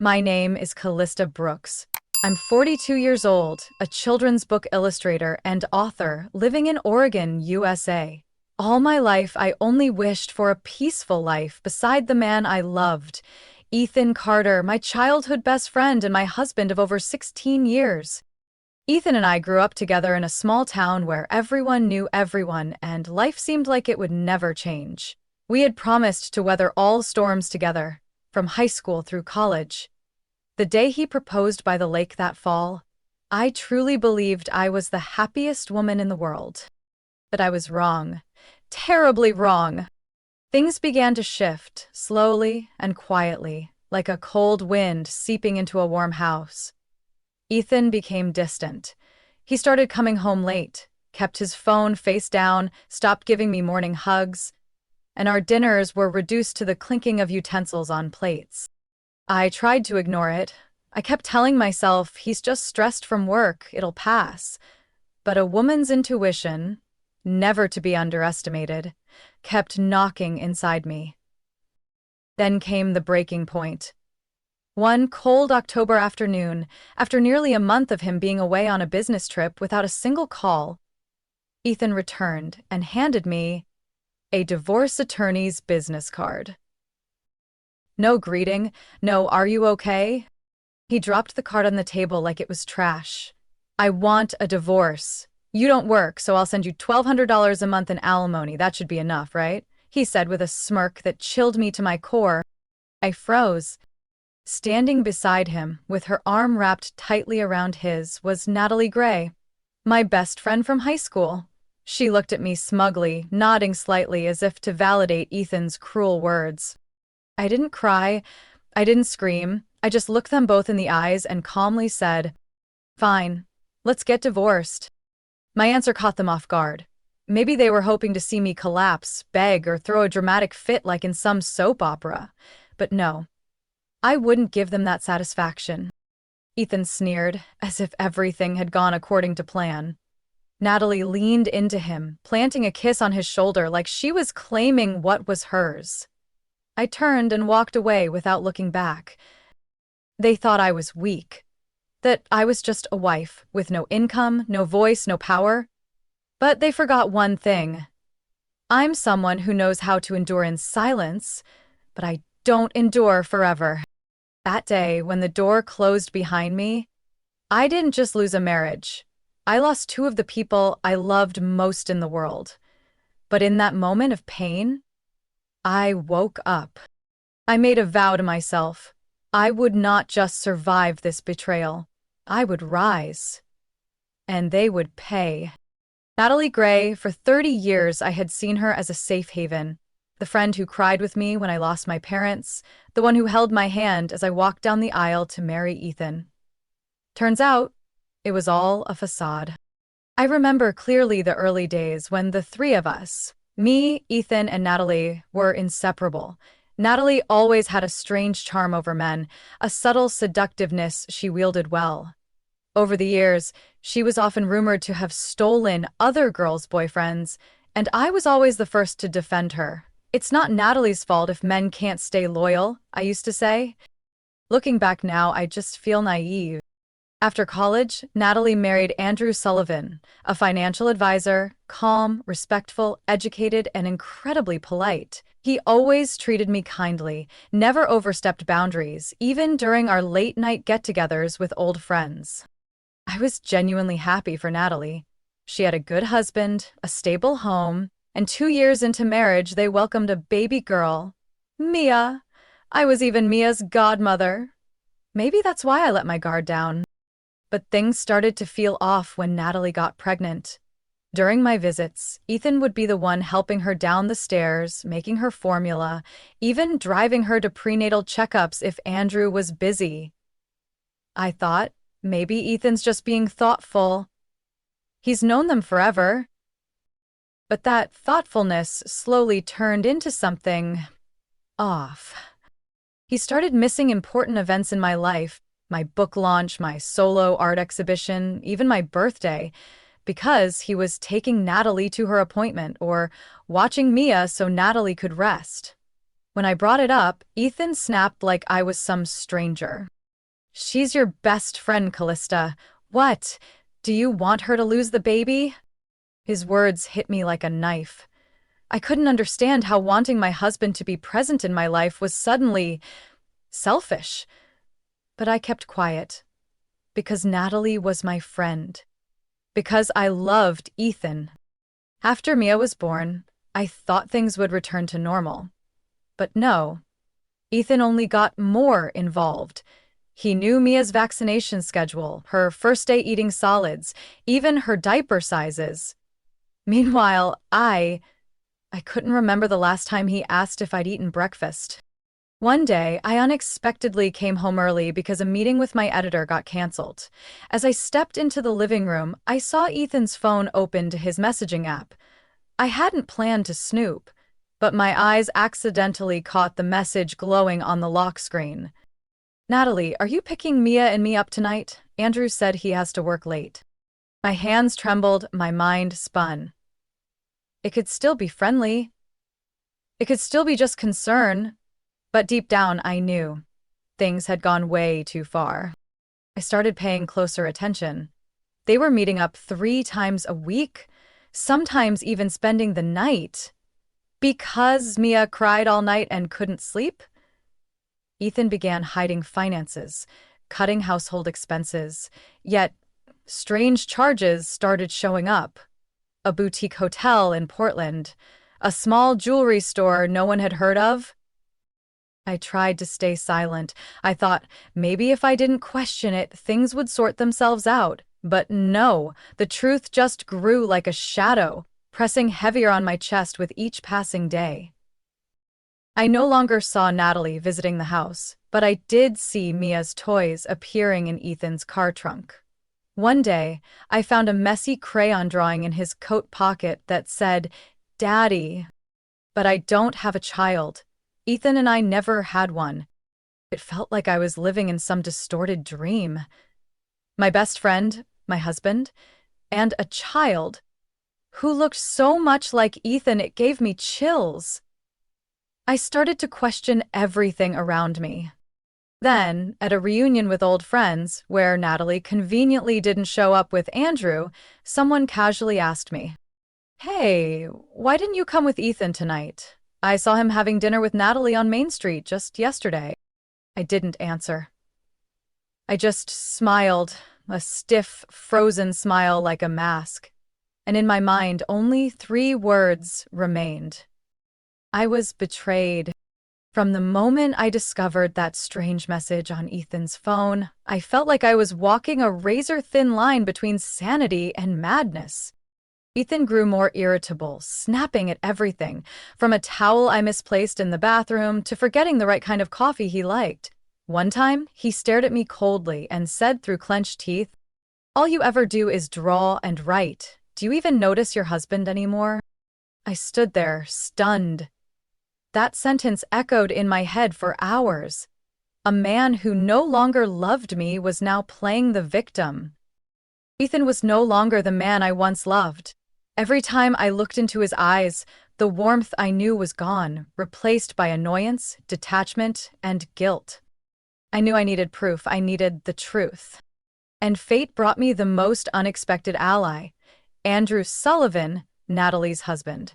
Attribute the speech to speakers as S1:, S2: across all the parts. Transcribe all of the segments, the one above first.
S1: My name is Callista Brooks. I'm 42 years old, a children's book illustrator and author living in Oregon, USA. All my life, I only wished for a peaceful life beside the man I loved, Ethan Carter, my childhood best friend and my husband of over 16 years. Ethan and I grew up together in a small town where everyone knew everyone and life seemed like it would never change. We had promised to weather all storms together, from high school through college. The day he proposed by the lake that fall, I truly believed I was the happiest woman in the world. But I was wrong. Terribly wrong. Things began to shift, slowly and quietly, like a cold wind seeping into a warm house. Ethan became distant. He started coming home late, kept his phone face down, stopped giving me morning hugs, and our dinners were reduced to the clinking of utensils on plates. I tried to ignore it. I kept telling myself, he's just stressed from work, it'll pass. But a woman's intuition, never to be underestimated, kept knocking inside me. Then came the breaking point. One cold October afternoon, after nearly a month of him being away on a business trip without a single call, Ethan returned and handed me a divorce attorney's business card. No greeting, no "are you okay?" He dropped the card on the table like it was trash. "I want a divorce. You don't work, so I'll send you $1,200 a month in alimony. That should be enough, right?" he said with a smirk that chilled me to my core. I froze. Standing beside him, with her arm wrapped tightly around his, was Natalie Gray, my best friend from high school. She looked at me smugly, nodding slightly as if to validate Ethan's cruel words. I didn't cry. I didn't scream. I just looked them both in the eyes and calmly said, "Fine, let's get divorced." My answer caught them off guard. Maybe they were hoping to see me collapse, beg, or throw a dramatic fit like in some soap opera. But no, I wouldn't give them that satisfaction. Ethan sneered, as if everything had gone according to plan. Natalie leaned into him, planting a kiss on his shoulder like she was claiming what was hers. I turned and walked away without looking back. They thought I was weak, that I was just a wife, with no income, no voice, no power. But they forgot one thing. I'm someone who knows how to endure in silence, but I don't endure forever. That day, when the door closed behind me, I didn't just lose a marriage. I lost two of the people I loved most in the world. But in that moment of pain, I woke up. I made a vow to myself. I would not just survive this betrayal. I would rise. And they would pay. Natalie Gray, for 30 years I had seen her as a safe haven. The friend who cried with me when I lost my parents, the one who held my hand as I walked down the aisle to marry Ethan. Turns out, it was all a facade. I remember clearly the early days when the three of us, me, Ethan, and Natalie, were inseparable. Natalie always had a strange charm over men, a subtle seductiveness she wielded well. Over the years, she was often rumored to have stolen other girls' boyfriends, and I was always the first to defend her. "It's not Natalie's fault if men can't stay loyal," I used to say. Looking back now, I just feel naive. After college, Natalie married Andrew Sullivan, a financial advisor, calm, respectful, educated, and incredibly polite. He always treated me kindly, never overstepped boundaries, even during our late-night get-togethers with old friends. I was genuinely happy for Natalie. She had a good husband, a stable home, and 2 years into marriage they welcomed a baby girl, Mia. I was even Mia's godmother. Maybe that's why I let my guard down. But things started to feel off when Natalie got pregnant. During my visits, Ethan would be the one helping her down the stairs, making her formula, even driving her to prenatal checkups if Andrew was busy. I thought, maybe Ethan's just being thoughtful. He's known them forever. But that thoughtfulness slowly turned into something off. He started missing important events in my life, my book launch, my solo art exhibition, even my birthday, because he was taking Natalie to her appointment or watching Mia so Natalie could rest. When I brought it up, Ethan snapped like I was some stranger. "She's your best friend, Callista. What? Do you want her to lose the baby?" His words hit me like a knife. I couldn't understand how wanting my husband to be present in my life was suddenly selfish. But I kept quiet. Because Natalie was my friend. Because I loved Ethan. After Mia was born, I thought things would return to normal. But no. Ethan only got more involved. He knew Mia's vaccination schedule, her first day eating solids, even her diaper sizes. Meanwhile, I couldn't remember the last time he asked if I'd eaten breakfast. One day, I unexpectedly came home early because a meeting with my editor got canceled. As I stepped into the living room, I saw Ethan's phone open to his messaging app. I hadn't planned to snoop, but my eyes accidentally caught the message glowing on the lock screen. "Natalie, are you picking Mia and me up tonight? Andrew said he has to work late." My hands trembled, my mind spun. It could still be friendly. It could still be just concern. But deep down, I knew things had gone way too far. I started paying closer attention. They were meeting up 3 times a week, sometimes even spending the night. Because Mia cried all night and couldn't sleep? Ethan began hiding finances, cutting household expenses, yet strange charges started showing up. A boutique hotel in Portland, a small jewelry store no one had heard of. I tried to stay silent. I thought maybe if I didn't question it, things would sort themselves out. But no, the truth just grew like a shadow, pressing heavier on my chest with each passing day. I no longer saw Natalie visiting the house, but I did see Mia's toys appearing in Ethan's car trunk. One day, I found a messy crayon drawing in his coat pocket that said, "Daddy." But I don't have a child. Ethan and I never had one. It felt like I was living in some distorted dream. My best friend, my husband, and a child who looked so much like Ethan it gave me chills. I started to question everything around me. Then, at a reunion with old friends, where Natalie conveniently didn't show up with Andrew, someone casually asked me, "Hey, why didn't you come with Ethan tonight? I saw him having dinner with Natalie on Main Street just yesterday." I didn't answer. I just smiled, a stiff, frozen smile like a mask. And in my mind, only 3 words remained. I was betrayed. From the moment I discovered that strange message on Ethan's phone, I felt like I was walking a razor-thin line between sanity and madness. Ethan grew more irritable, snapping at everything, from a towel I misplaced in the bathroom to forgetting the right kind of coffee he liked. One time, he stared at me coldly and said through clenched teeth, "All you ever do is draw and write. Do you even notice your husband anymore?" I stood there, stunned. That sentence echoed in my head for hours. A man who no longer loved me was now playing the victim. Ethan was no longer the man I once loved. Every time I looked into his eyes, the warmth I knew was gone, replaced by annoyance, detachment, and guilt. I knew I needed proof. I needed the truth. And fate brought me the most unexpected ally, Andrew Sullivan, Natalie's husband.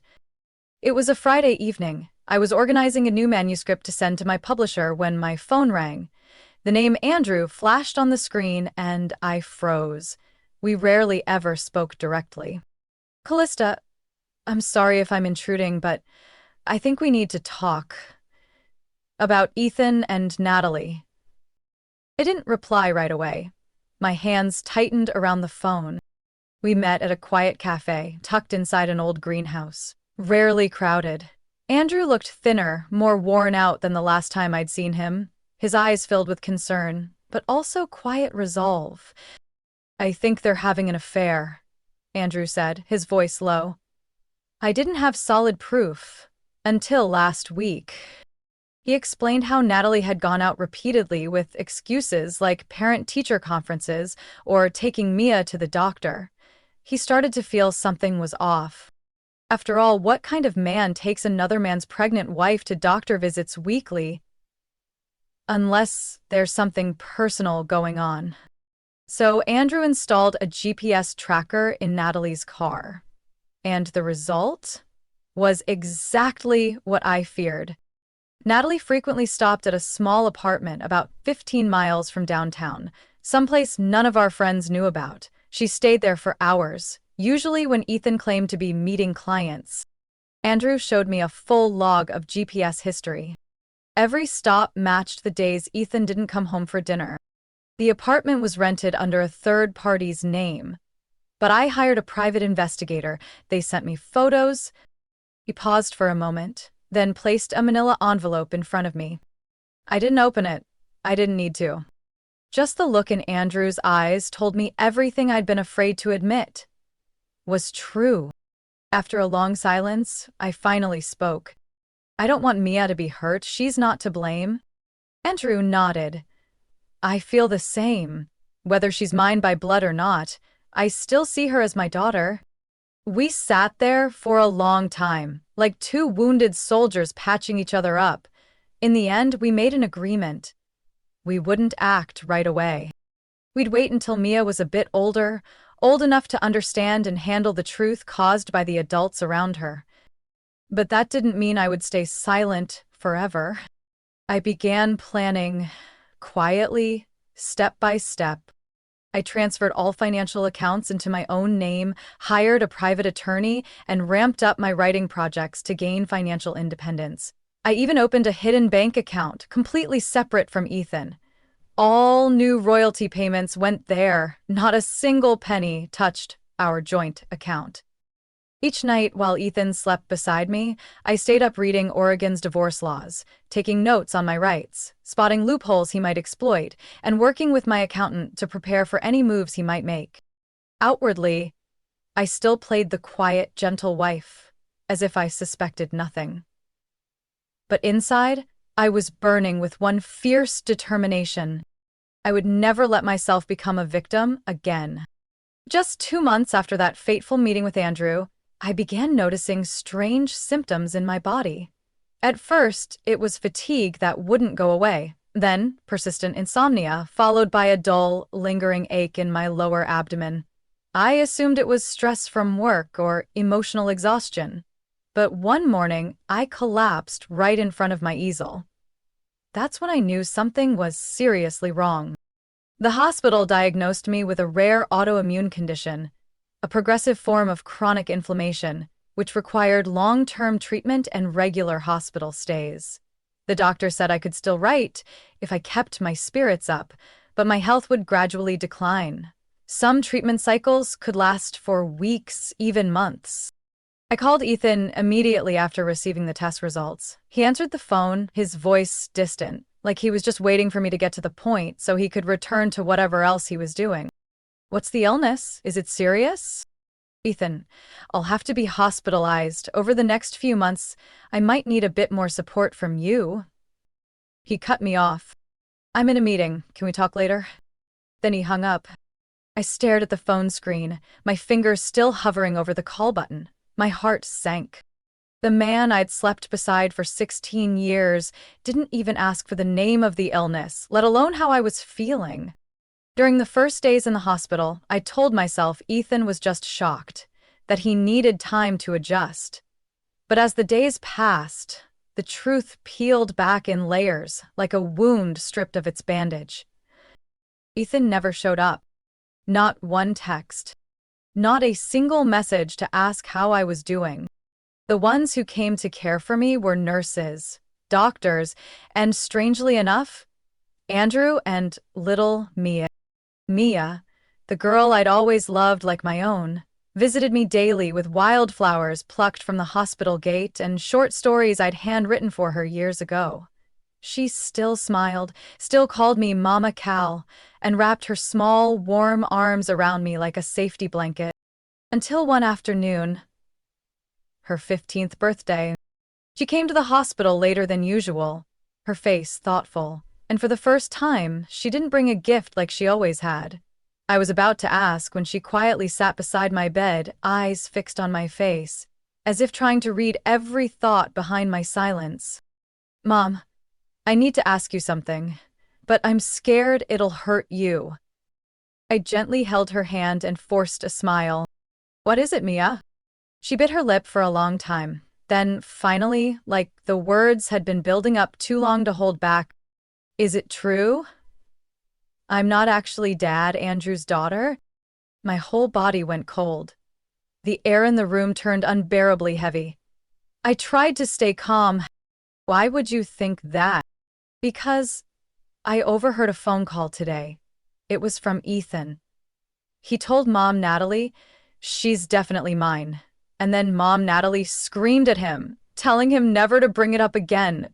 S1: It was a Friday evening. I was organizing a new manuscript to send to my publisher when my phone rang. The name Andrew flashed on the screen and I froze. We rarely ever spoke directly. "Callista, I'm sorry if I'm intruding, but I think we need to talk about Ethan and Natalie." I didn't reply right away. My hands tightened around the phone. We met at a quiet cafe, tucked inside an old greenhouse, rarely crowded. Andrew looked thinner, more worn out than the last time I'd seen him, his eyes filled with concern, but also quiet resolve. "I think they're having an affair," Andrew said, his voice low. I didn't have solid proof until last week. He explained how Natalie had gone out repeatedly with excuses like parent-teacher conferences or taking Mia to the doctor. He started to feel something was off. After all, what kind of man takes another man's pregnant wife to doctor visits weekly? Unless there's something personal going on. So Andrew installed a GPS tracker in Natalie's car. And the result was exactly what I feared. Natalie frequently stopped at a small apartment about 15 miles from downtown, someplace none of our friends knew about. She stayed there for hours, usually when Ethan claimed to be meeting clients. Andrew showed me a full log of GPS history. Every stop matched the days Ethan didn't come home for dinner. The apartment was rented under a third party's name, but I hired a private investigator. They sent me photos. He paused for a moment, then placed a manila envelope in front of me. I didn't open it. I didn't need to. Just the look in Andrew's eyes told me everything I'd been afraid to admit was true. After a long silence, I finally spoke. I don't want Mia to be hurt. She's not to blame. Andrew nodded. I feel the same. Whether she's mine by blood or not, I still see her as my daughter. We sat there for a long time, like two wounded soldiers patching each other up. In the end, we made an agreement. We wouldn't act right away. We'd wait until Mia was a bit older, old enough to understand and handle the truth caused by the adults around her. But that didn't mean I would stay silent forever. I began planning quietly, step by step. I transferred all financial accounts into my own name, hired a private attorney, and ramped up my writing projects to gain financial independence. I even opened a hidden bank account, completely separate from Ethan. All new royalty payments went there. Not a single penny touched our joint account. Each night while Ethan slept beside me, I stayed up reading Oregon's divorce laws, taking notes on my rights, spotting loopholes he might exploit, and working with my accountant to prepare for any moves he might make. Outwardly, I still played the quiet, gentle wife, as if I suspected nothing. But inside, I was burning with one fierce determination. I would never let myself become a victim again. Just 2 months after that fateful meeting with Andrew, I began noticing strange symptoms in my body. At first, it was fatigue that wouldn't go away, then persistent insomnia, followed by a dull, lingering ache in my lower abdomen. I assumed it was stress from work or emotional exhaustion. But one morning, I collapsed right in front of my easel. That's when I knew something was seriously wrong. The hospital diagnosed me with a rare autoimmune condition, a progressive form of chronic inflammation, which required long-term treatment and regular hospital stays. The doctor said I could still write if I kept my spirits up, but my health would gradually decline. Some treatment cycles could last for weeks, even months. I called Ethan immediately after receiving the test results. He answered the phone, his voice distant, like he was just waiting for me to get to the point so he could return to whatever else he was doing. What's the illness? Is it serious? Ethan, I'll have to be hospitalized. Over the next few months, I might need a bit more support from you. He cut me off. I'm in a meeting. Can we talk later? Then he hung up. I stared at the phone screen, my fingers still hovering over the call button. My heart sank. The man I'd slept beside for 16 years didn't even ask for the name of the illness, let alone how I was feeling. During the first days in the hospital, I told myself Ethan was just shocked, that he needed time to adjust. But as the days passed, the truth peeled back in layers, like a wound stripped of its bandage. Ethan never showed up. Not one text. Not a single message to ask how I was doing. The ones who came to care for me were nurses, doctors, and strangely enough, Andrew and little Mia. Mia, the girl I'd always loved like my own, visited me daily with wildflowers plucked from the hospital gate and short stories I'd handwritten for her years ago. She still smiled, still called me Mama Cal, and wrapped her small, warm arms around me like a safety blanket. Until one afternoon, her 15th birthday. She came to the hospital later than usual, her face thoughtful, and for the first time, she didn't bring a gift like she always had. I was about to ask when she quietly sat beside my bed, eyes fixed on my face. as if trying to read every thought behind my silence. Mom, I need to ask you something, but I'm scared it'll hurt you. I gently held her hand and forced a smile. What is it, Mia? She bit her lip for a long time. Then, finally, like the words had been building up too long to hold back, is it true? I'm not actually Dad Andrew's daughter? My whole body went cold. The air in the room turned unbearably heavy. I tried to stay calm. Why would you think that? Because I overheard a phone call today. It was from Ethan. He told Mom Natalie, she's definitely mine. And then Mom Natalie screamed at him, telling him never to bring it up again.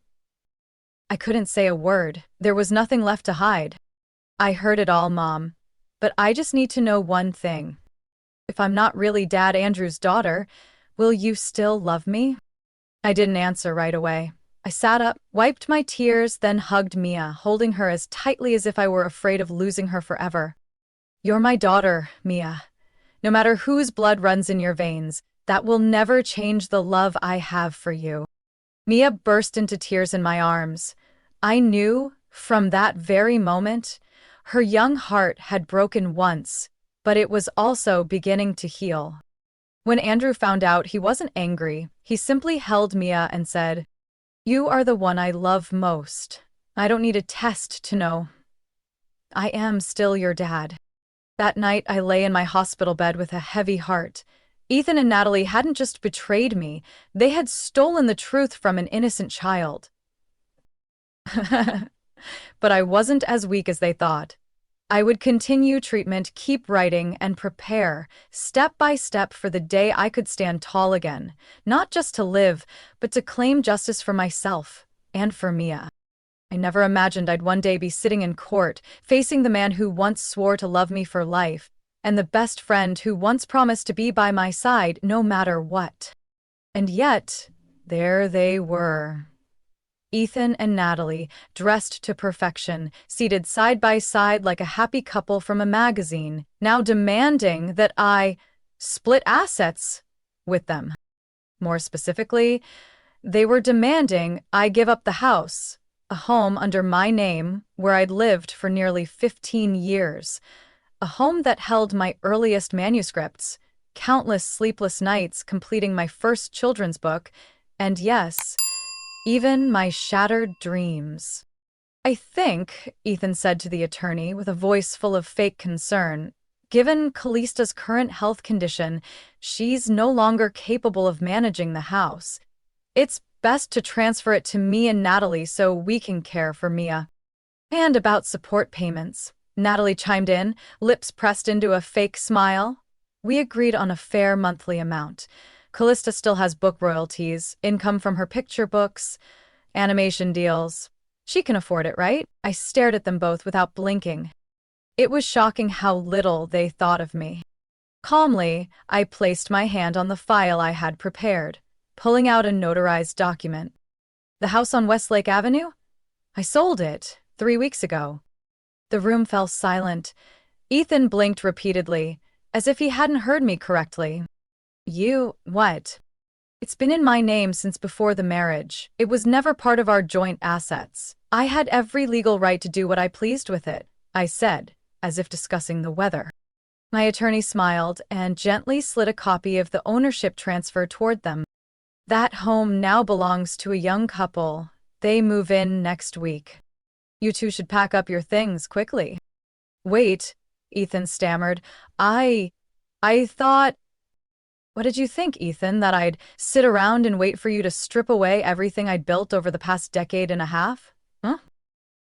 S1: I couldn't say a word. There was nothing left to hide. I heard it all, Mom. But I just need to know one thing. If I'm not really Dad Andrew's daughter, will you still love me? I didn't answer right away. I sat up, wiped my tears, then hugged Mia, holding her as tightly as if I were afraid of losing her forever. You're my daughter, Mia. No matter whose blood runs in your veins, that will never change the love I have for you. Mia burst into tears in my arms. I knew, from that very moment, her young heart had broken once, but it was also beginning to heal. When Andrew found out, he wasn't angry. He simply held Mia and said, "You are the one I love most. I don't need a test to know. I am still your dad." That night, I lay in my hospital bed with a heavy heart. Ethan and Natalie hadn't just betrayed me, they had stolen the truth from an innocent child. But I wasn't as weak as they thought. I would continue treatment, keep writing, and prepare, step by step, for the day I could stand tall again, not just to live, but to claim justice for myself and for Mia. I never imagined I'd one day be sitting in court, facing the man who once swore to love me for life, and the best friend who once promised to be by my side no matter what. And yet, there they were. Ethan and Natalie, dressed to perfection, seated side by side like a happy couple from a magazine, now demanding that I split assets with them. More specifically, they were demanding I give up the house, a home under my name where I'd lived for nearly 15 years, a home that held my earliest manuscripts, countless sleepless nights completing my first children's book, and yes, even my shattered dreams. I think, Ethan said to the attorney with a voice full of fake concern, given Callista's current health condition, she's no longer capable of managing the house. It's best to transfer it to me and Natalie so we can care for Mia. And about support payments, Natalie chimed in, lips pressed into a fake smile. We agreed on a fair monthly amount. Callista still has book royalties, income from her picture books, animation deals. She can afford it, right? I stared at them both without blinking. It was shocking how little they thought of me. Calmly, I placed my hand on the file I had prepared, pulling out a notarized document. The house on Westlake Avenue? I sold it 3 weeks ago. The room fell silent. Ethan blinked repeatedly, as if he hadn't heard me correctly. What? It's been in my name since before the marriage. It was never part of our joint assets. I had every legal right to do what I pleased with it, I said, as if discussing the weather. My attorney smiled and gently slid a copy of the ownership transfer toward them. That home now belongs to a young couple. They move in next week. You two should pack up your things quickly. Wait, Ethan stammered. I thought... What did you think, Ethan, that I'd sit around and wait for you to strip away everything I'd built over the past decade and a half? Huh?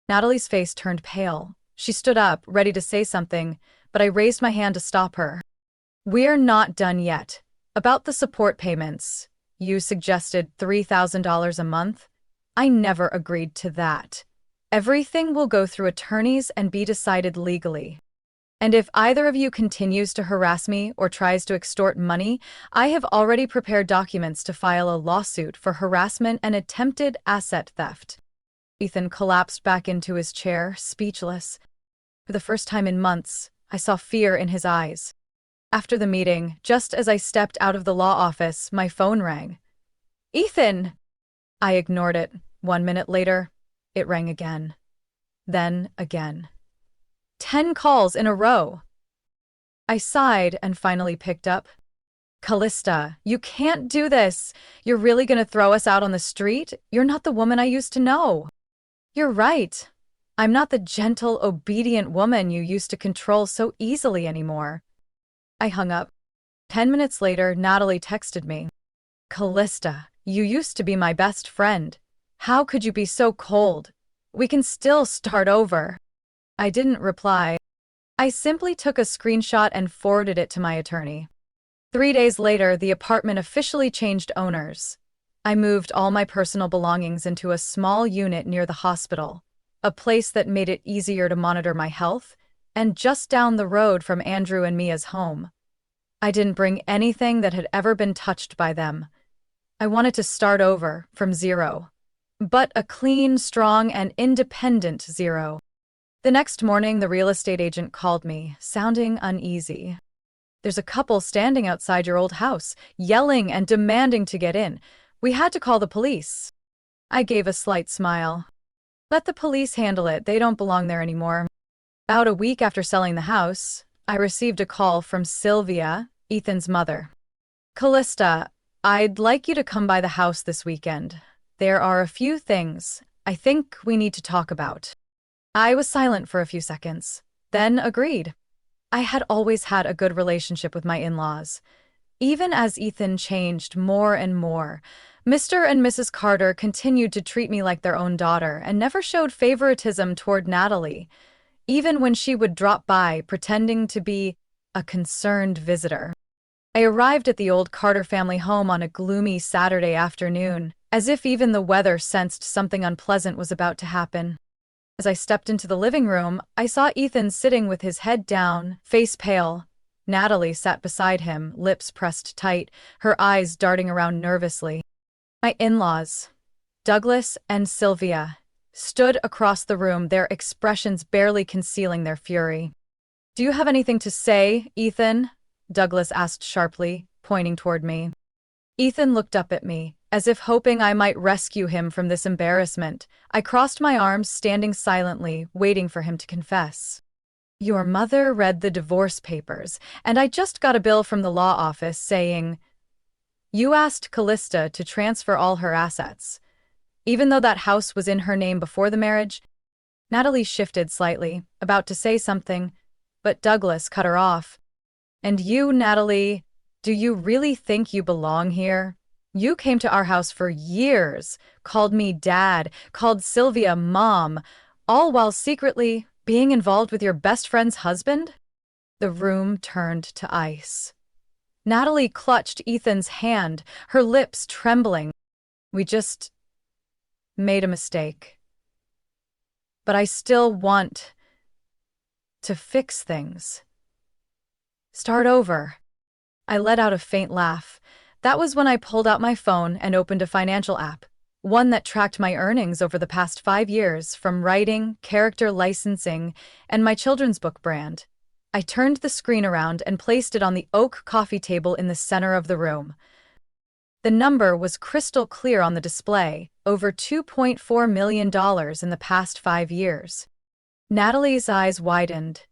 S1: Natalie's face turned pale. She stood up, ready to say something, but I raised my hand to stop her. We're not done yet. About the support payments, you suggested $3,000 a month? I never agreed to that. Everything will go through attorneys and be decided legally. And if either of you continues to harass me or tries to extort money, I have already prepared documents to file a lawsuit for harassment and attempted asset theft. Ethan collapsed back into his chair, speechless. For the first time in months, I saw fear in his eyes. After the meeting, just as I stepped out of the law office, my phone rang. Ethan! I ignored it. 1 minute later, it rang again. Then again. 10 calls in a row. I sighed and finally picked up. Callista, you can't do this. You're really gonna throw us out on the street? You're not the woman I used to know. You're right. I'm not the gentle, obedient woman you used to control so easily anymore. I hung up. 10 minutes later, Natalie texted me. Callista, you used to be my best friend. How could you be so cold? We can still start over. I didn't reply. I simply took a screenshot and forwarded it to my attorney. 3 days later, the apartment officially changed owners. I moved all my personal belongings into a small unit near the hospital, a place that made it easier to monitor my health, and just down the road from Andrew and Mia's home. I didn't bring anything that had ever been touched by them. I wanted to start over, from zero. But a clean, strong, and independent zero. The next morning, the real estate agent called me, sounding uneasy. There's a couple standing outside your old house, yelling and demanding to get in. We had to call the police. I gave a slight smile. Let the police handle it, they don't belong there anymore. About a week after selling the house, I received a call from Sylvia, Ethan's mother. Callista, I'd like you to come by the house this weekend. There are a few things I think we need to talk about. I was silent for a few seconds, then agreed. I had always had a good relationship with my in-laws. Even as Ethan changed more and more, Mr. and Mrs. Carter continued to treat me like their own daughter and never showed favoritism toward Natalie, even when she would drop by pretending to be a concerned visitor. I arrived at the old Carter family home on a gloomy Saturday afternoon, as if even the weather sensed something unpleasant was about to happen. As I stepped into the living room, I saw Ethan sitting with his head down, face pale. Natalie sat beside him, lips pressed tight, her eyes darting around nervously. My in-laws, Douglas and Sylvia, stood across the room, their expressions barely concealing their fury. Do you have anything to say, Ethan? Douglas asked sharply, pointing toward me. Ethan looked up at me, as if hoping I might rescue him from this embarrassment. I crossed my arms, standing silently, waiting for him to confess. Your mother read the divorce papers, and I just got a bill from the law office saying, you asked Callista to transfer all her assets. Even though that house was in her name before the marriage. Natalie shifted slightly, about to say something, but Douglas cut her off. And you, Natalie, do you really think you belong here? You came to our house for years, called me dad, called Sylvia mom, all while secretly being involved with your best friend's husband? The room turned to ice. Natalie clutched Ethan's hand, her lips trembling. We just made a mistake. But I still want to fix things. Start over. I let out a faint laugh. That was when I pulled out my phone and opened a financial app, one that tracked my earnings over the past 5 years from writing, character licensing, and my children's book brand. I turned the screen around and placed it on the oak coffee table in the center of the room. The number was crystal clear on the display, over $2.4 million in the past 5 years. Natalie's eyes widened.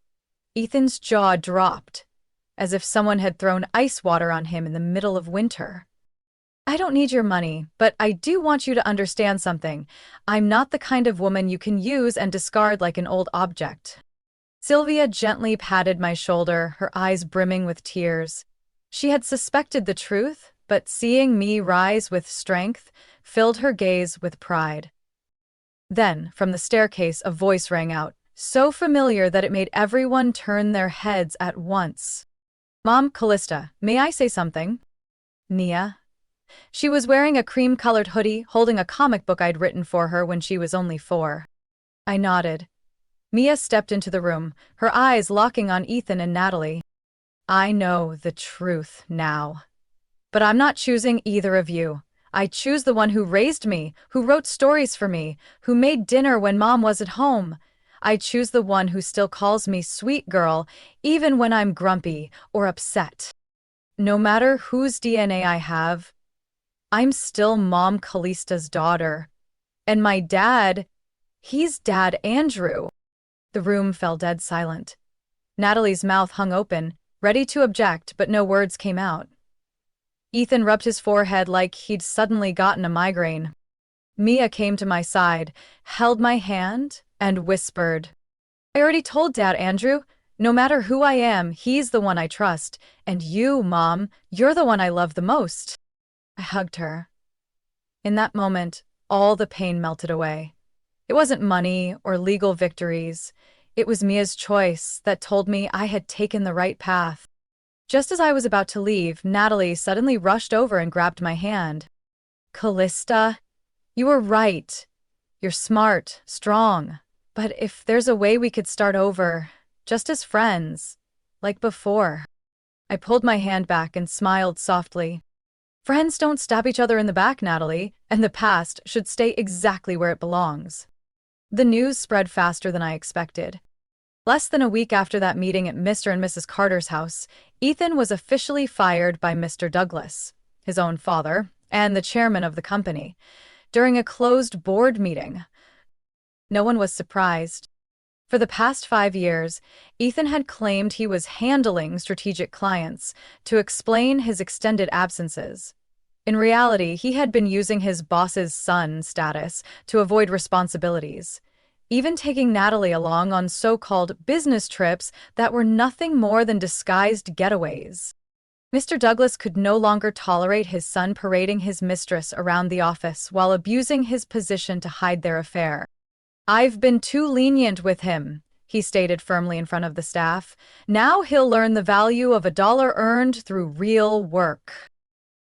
S1: Ethan's jaw dropped, as if someone had thrown ice water on him in the middle of winter. I don't need your money, but I do want you to understand something. I'm not the kind of woman you can use and discard like an old object. Sylvia gently patted my shoulder, her eyes brimming with tears. She had suspected the truth, but seeing me rise with strength filled her gaze with pride. Then, from the staircase, a voice rang out, so familiar that it made everyone turn their heads at once. Mom, Callista, may I say something? Nia. She was wearing a cream-colored hoodie, holding a comic book I'd written for her when she was only 4. I nodded. Mia stepped into the room, her eyes locking on Ethan and Natalie. I know the truth now. But I'm not choosing either of you. I choose the one who raised me, who wrote stories for me, who made dinner when Mom was at home. I choose the one who still calls me sweet girl, even when I'm grumpy or upset. No matter whose DNA I have, I'm still Mom Callista's daughter. And my dad, he's Dad Andrew. The room fell dead silent. Natalie's mouth hung open, ready to object, but no words came out. Ethan rubbed his forehead like he'd suddenly gotten a migraine. Mia came to my side, held my hand, and whispered, I already told Dad Andrew, no matter who I am, he's the one I trust. And you, Mom, you're the one I love the most. I hugged her. In that moment, all the pain melted away. It wasn't money or legal victories. It was Mia's choice that told me I had taken the right path. Just as I was about to leave, Natalie suddenly rushed over and grabbed my hand. Callista, you were right. You're smart, strong. But if there's a way we could start over, just as friends, like before. I pulled my hand back and smiled softly. Friends don't stab each other in the back, Natalie, and the past should stay exactly where it belongs. The news spread faster than I expected. Less than a week after that meeting at Mr. and Mrs. Carter's house, Ethan was officially fired by Mr. Douglas, his own father, and the chairman of the company, during a closed board meeting. No one was surprised. For the past 5 years, Ethan had claimed he was handling strategic clients to explain his extended absences. In reality, he had been using his boss's son status to avoid responsibilities, even taking Natalie along on so-called business trips that were nothing more than disguised getaways. Mr. Douglas could no longer tolerate his son parading his mistress around the office while abusing his position to hide their affair. I've been too lenient with him, he stated firmly in front of the staff. Now he'll learn the value of a dollar earned through real work.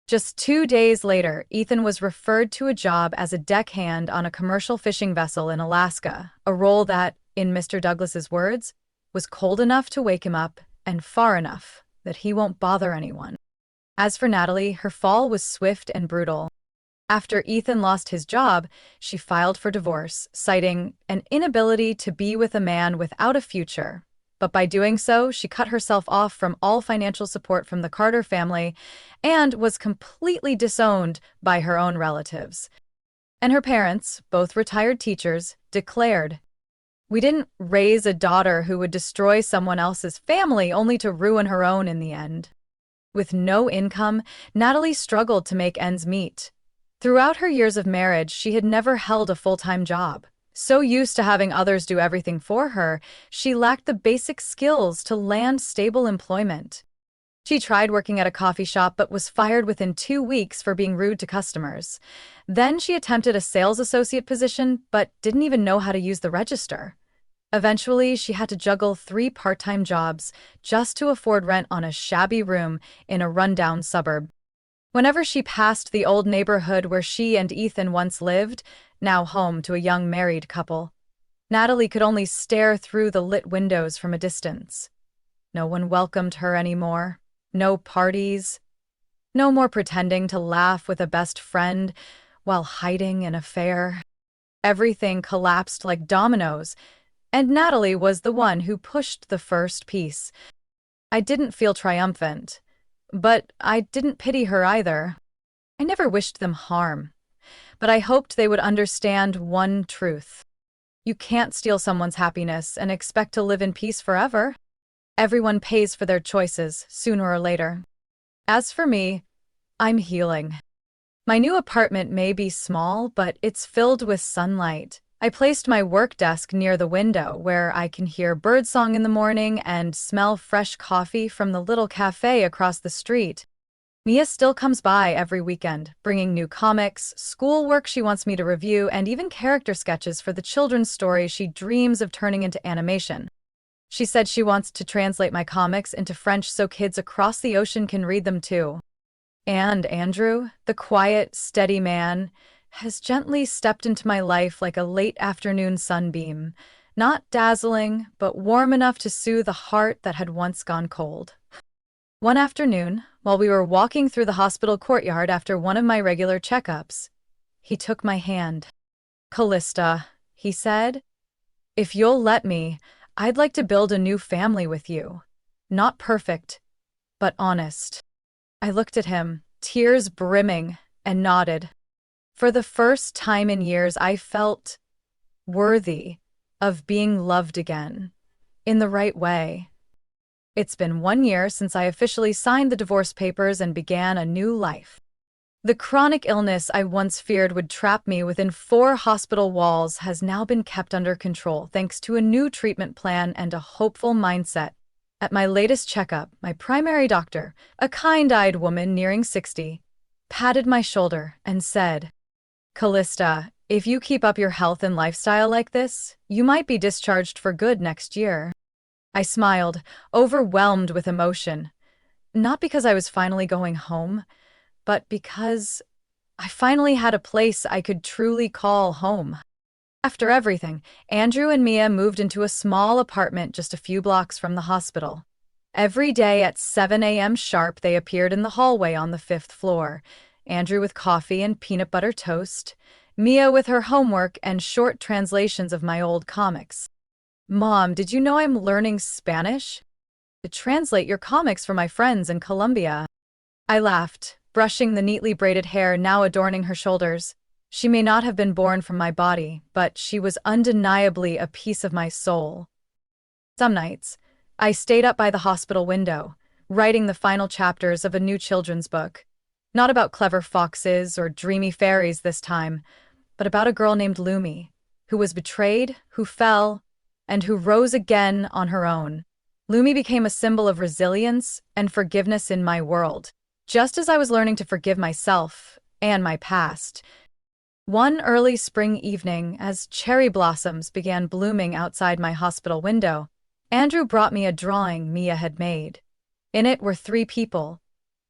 S1: Just 2 days later, Ethan was referred to a job as a deckhand on a commercial fishing vessel in Alaska, a role that, in Mr. Douglas's words, was cold enough to wake him up and far enough that he won't bother anyone. As for Natalie, her fall was swift and brutal. After Ethan lost his job, she filed for divorce, citing an inability to be with a man without a future. But by doing so, she cut herself off from all financial support from the Carter family and was completely disowned by her own relatives. And her parents, both retired teachers, declared, "We didn't raise a daughter who would destroy someone else's family only to ruin her own in the end." With no income, Natalie struggled to make ends meet. Throughout her years of marriage, she had never held a full-time job. So used to having others do everything for her, she lacked the basic skills to land stable employment. She tried working at a coffee shop but was fired within 2 weeks for being rude to customers. Then she attempted a sales associate position but didn't even know how to use the register. Eventually, she had to juggle 3 part-time jobs just to afford rent on a shabby room in a rundown suburb. Whenever she passed the old neighborhood where she and Ethan once lived, now home to a young married couple, Natalie could only stare through the lit windows from a distance. No one welcomed her anymore. No parties. No more pretending to laugh with a best friend while hiding an affair. Everything collapsed like dominoes, and Natalie was the one who pushed the first piece. I didn't feel triumphant, but I didn't pity her either. I never wished them harm, but I hoped they would understand one truth. You can't steal someone's happiness and expect to live in peace forever. Everyone pays for their choices, sooner or later. As for me, I'm healing. My new apartment may be small, but it's filled with sunlight. I placed my work desk near the window where I can hear birdsong in the morning and smell fresh coffee from the little cafe across the street. Mia still comes by every weekend, bringing new comics, schoolwork she wants me to review, and even character sketches for the children's stories she dreams of turning into animation. She said she wants to translate my comics into French so kids across the ocean can read them too. And Andrew, the quiet, steady man, has gently stepped into my life like a late afternoon sunbeam, not dazzling, but warm enough to soothe a heart that had once gone cold. One afternoon, while we were walking through the hospital courtyard after one of my regular checkups, he took my hand. "Callista," he said, If you'll let me, I'd like to build a new family with you. Not perfect, but honest. I looked at him, tears brimming, and nodded. For the first time in years, I felt worthy of being loved again, in the right way. It's been 1 year since I officially signed the divorce papers and began a new life. The chronic illness I once feared would trap me within 4 hospital walls has now been kept under control thanks to a new treatment plan and a hopeful mindset. At my latest checkup, my primary doctor, a kind-eyed woman nearing 60, patted my shoulder and said, "Callista, if you keep up your health and lifestyle like this, you might be discharged for good next year." I smiled, overwhelmed with emotion. Not because I was finally going home, but because I finally had a place I could truly call home. After everything, Andrew and Mia moved into a small apartment just a few blocks from the hospital. Every day at 7 a.m. sharp, they appeared in the hallway on the 5th floor, Andrew with coffee and peanut butter toast, Mia with her homework and short translations of my old comics. "Mom, did you know I'm learning Spanish to translate your comics for my friends in Colombia?" I laughed, brushing the neatly braided hair now adorning her shoulders. She may not have been born from my body, but she was undeniably a piece of my soul. Some nights, I stayed up by the hospital window, writing the final chapters of a new children's book. Not about clever foxes or dreamy fairies this time, but about a girl named Lumi, who was betrayed, who fell, and who rose again on her own. Lumi became a symbol of resilience and forgiveness in my world, just as I was learning to forgive myself and my past. One early spring evening, as cherry blossoms began blooming outside my hospital window, Andrew brought me a drawing Mia had made. In it were 3 people,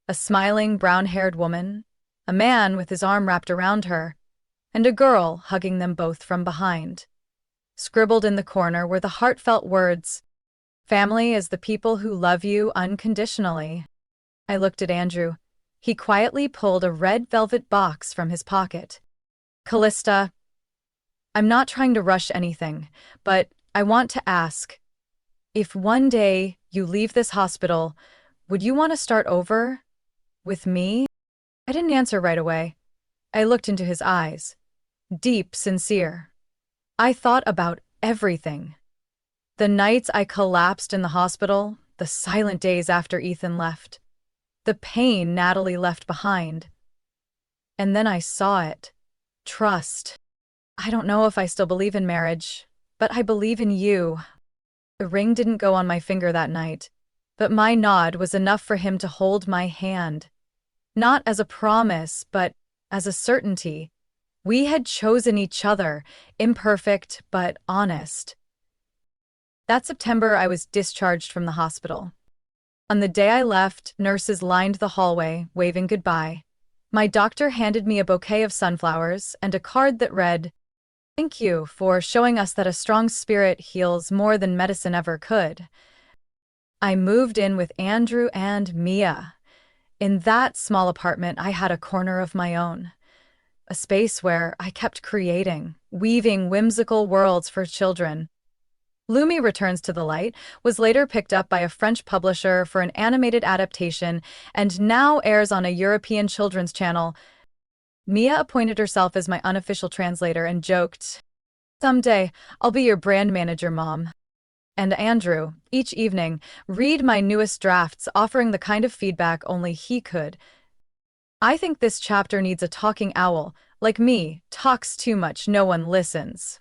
S1: a smiling brown-haired woman, a man with his arm wrapped around her, and a girl hugging them both from behind. Scribbled in the corner were the heartfelt words, "Family is the people who love you unconditionally." I looked at Andrew. He quietly pulled a red velvet box from his pocket. "Callista, I'm not trying to rush anything, but I want to ask, if one day you leave this hospital, would you want to start over with me?" I didn't answer right away. I looked into his eyes. Deep, sincere. I thought about everything. The nights I collapsed in the hospital, the silent days after Ethan left, the pain Natalie left behind. And then I saw it. Trust. I don't know if I still believe in marriage, but I believe in you. The ring didn't go on my finger that night, but my nod was enough for him to hold my hand. Not as a promise, but as a certainty. We had chosen each other, imperfect but honest. That September, I was discharged from the hospital. On the day I left, nurses lined the hallway, waving goodbye. My doctor handed me a bouquet of sunflowers and a card that read, "Thank you for showing us that a strong spirit heals more than medicine ever could." I moved in with Andrew and Mia. In that small apartment, I had a corner of my own. A space where I kept creating, weaving whimsical worlds for children. Lumi Returns to the Light was later picked up by a French publisher for an animated adaptation and now airs on a European children's channel. Mia appointed herself as my unofficial translator and joked, "Someday, I'll be your brand manager, Mom." And Andrew, each evening, read my newest drafts, offering the kind of feedback only he could. I think this chapter needs a talking owl. Like me, talks too much, no one listens.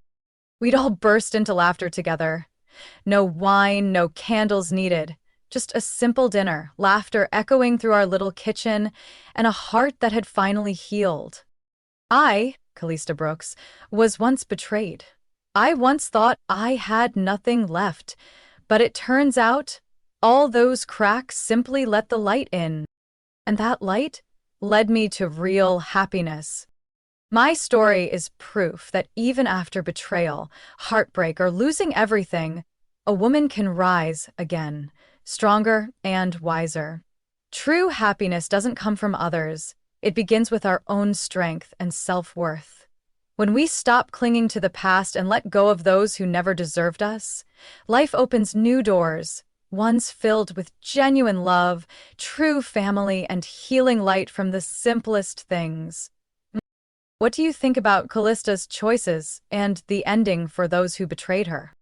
S1: We'd all burst into laughter together. No wine, no candles needed. Just a simple dinner, laughter echoing through our little kitchen, and a heart that had finally healed. I, Callista Brooks, was once betrayed. I once thought I had nothing left, but it turns out all those cracks simply let the light in. And that light led me to real happiness. My story is proof that even after betrayal, heartbreak, or losing everything, a woman can rise again, stronger and wiser. True happiness doesn't come from others. It begins with our own strength and self-worth. When we stop clinging to the past and let go of those who never deserved us, life opens new doors, ones filled with genuine love, true family, and healing light from the simplest things. What do you think about Callista's choices and the ending for those who betrayed her?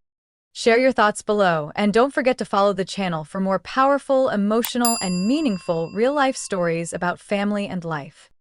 S1: Share your thoughts below, and don't forget to follow the channel for more powerful, emotional, and meaningful real-life stories about family and life.